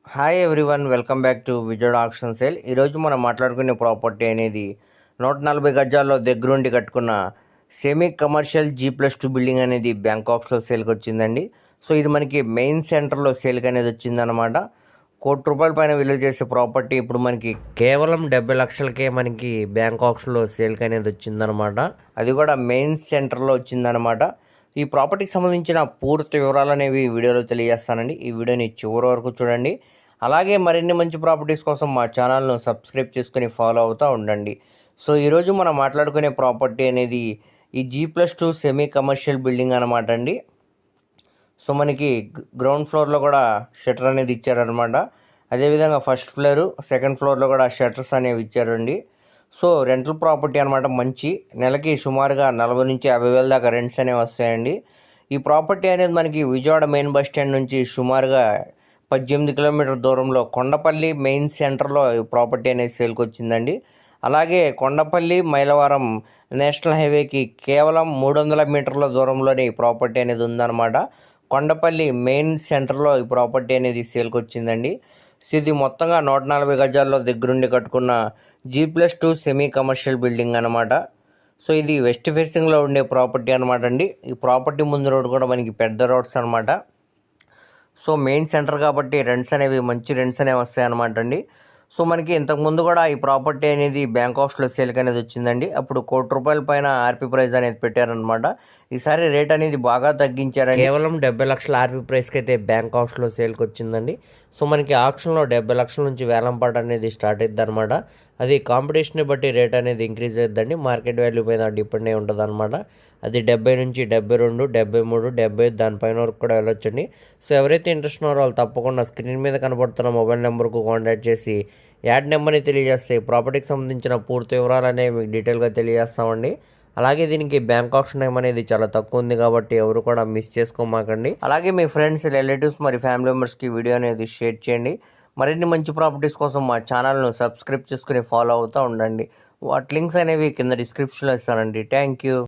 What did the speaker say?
Hi everyone, welcome back to Vijayawada auction sale. ఈరోజు మనం మాట్లాడుకునే ప్రాపర్టీ అనేది 140 గజాల్లో దగ్గరుండి కట్టుకున్న సెమీ కమర్షియల్ G+2 బిల్డింగ్ అనేది బ్యాంకాక్స్లో సేల్కి వచ్చిందండి. సో ఇది మనకి మెయిన్ సెంటర్లో సేల్కి అనేది వచ్చిందనమాట. ₹1,00,00,000 పైన విలువ చేసే ప్రాపర్టీ ఇప్పుడు మనకి కేవలం 70 లక్షలకే మనకి బ్యాంకాక్స్లో సేల్కి అనేది వచ్చిందనమాట. అది కూడా మెయిన్ సెంటర్లో వచ్చిందనమాట. ఈ ప్రాపర్టీకి సంబంధించిన పూర్తి వివరాలు అనేవి వీడియోలో తెలియజేస్తానండి. ఈ వీడియోని చివరి వరకు చూడండి. అలాగే మరిన్ని మంచి ప్రాపర్టీస్ కోసం మా ఛానల్ను సబ్స్క్రైబ్ చేసుకుని ఫాలో అవుతూ ఉండండి. సో ఈరోజు మనం మాట్లాడుకునే ప్రాపర్టీ అనేది ఈ G+2 సెమీ కమర్షియల్ బిల్డింగ్ అనమాట అండి. సో మనకి గ్రౌండ్ ఫ్లోర్లో కూడా షట్టర్ అనేది ఇచ్చారనమాట. అదేవిధంగా ఫస్ట్ ఫ్లోర్, సెకండ్ ఫ్లోర్లో కూడా షట్టర్స్ అనేవి ఇచ్చారండి. సో రెంటల్ ప్రాపర్టీ అనమాట. మంచి నెలకి సుమారుగా 40 నుంచి 50 వేల దాకా రెంట్స్ అనేవి వస్తాయండి. ఈ ప్రాపర్టీ అనేది మనకి విజయవాడ మెయిన్ బస్ స్టాండ్ నుంచి సుమారుగా 18 కిలోమీటర్ దూరంలో కొండపల్లి మెయిన్ సెంటర్లో ఈ ప్రాపర్టీ అనేది సేల్కి వచ్చిందండి. అలాగే కొండపల్లి మైలవరం నేషనల్ హైవేకి కేవలం 300 మీటర్ల దూరంలోనే ఈ ప్రాపర్టీ అనేది ఉందన్నమాట. కొండపల్లి మెయిన్ సెంటర్లో ఈ ప్రాపర్టీ అనేది సేల్కి వచ్చిందండి. సో ఇది మొత్తంగా 140 గజాల్లో దగ్గరుండి కట్టుకున్న G+2 సెమీ కమర్షియల్ బిల్డింగ్ అనమాట. సో ఇది వెస్ట్ ఫేసింగ్లో ఉండే ప్రాపర్టీ అనమాట అండి. ఈ ప్రాపర్టీ ముందు రోడ్ కూడా మనకి పెద్ద రోడ్స్ అనమాట. సో మెయిన్ సెంటర్ కాబట్టి రెంట్స్ అనేవి మంచి రెంట్స్ అనేవి వస్తాయి అనమాట అండి. సో మనకి ఇంతకుముందు కూడా ఈ ప్రాపర్టీ అనేది బ్యాంకాక్స్లో సేల్కి అనేది వచ్చిందండి. అప్పుడు ₹1,00,00,000 పైన ఆర్పీ ప్రైస్ అనేది పెట్టారనమాట. ఈసారి రేట్ అనేది బాగా తగ్గించారండి. కేవలం 70 లక్షల ఆర్పీ ప్రైస్కి అయితే బ్యాంకాక్స్లో సేల్కి వచ్చిందండి. సో మనకి ఆక్షన్లో 70 లక్షల నుంచి వేలంపాట అనేది స్టార్ట్ అవుతుంది అనమాట. అది కాంపిటీషన్ని బట్టి రేట్ అనేది ఇంక్రీజ్ అవుతుందండి. మార్కెట్ వాల్యూ మీద డిపెండ్ అయి ఉంటుంది అనమాట. అది 70 నుంచి 72, 73, 70 దానిపైన వరకు కూడా వెళ్ళొచ్చండి. సో ఎవరైతే ఇంట్రెస్ట్ ఉన్నారో వాళ్ళు తప్పకుండా స్క్రీన్ మీద కనబడుతున్న మొబైల్ నెంబర్కు కాంటాక్ట్ చేసి యాడ్ నెంబర్ని తెలియజేస్తే ప్రాపర్టీకి సంబంధించిన పూర్తి వివరాలు అనేవి మీకు డీటెయిల్గా తెలియజేస్తామండి. అలాగే దీనికి బ్యాంక్ ఆప్షన్ టైం అనేది చాలా తక్కువ ఉంది కాబట్టి ఎవరు కూడా మిస్ చేసుకోమాకండి. అలాగే మీ ఫ్రెండ్స్, రిలేటివ్స్ మరి ఫ్యామిలీ మెంబర్స్కి వీడియో అనేది షేర్ చేయండి. మరిన్ని మంచి ప్రాపర్టీస్ కోసం మా ఛానల్ను సబ్స్క్రైబ్ చేసుకుని ఫాలో అవుతూ ఉండండి. వాటి లింక్స్ అనేవి కింద డిస్క్రిప్షన్లో ఇస్తానండి. Thank you.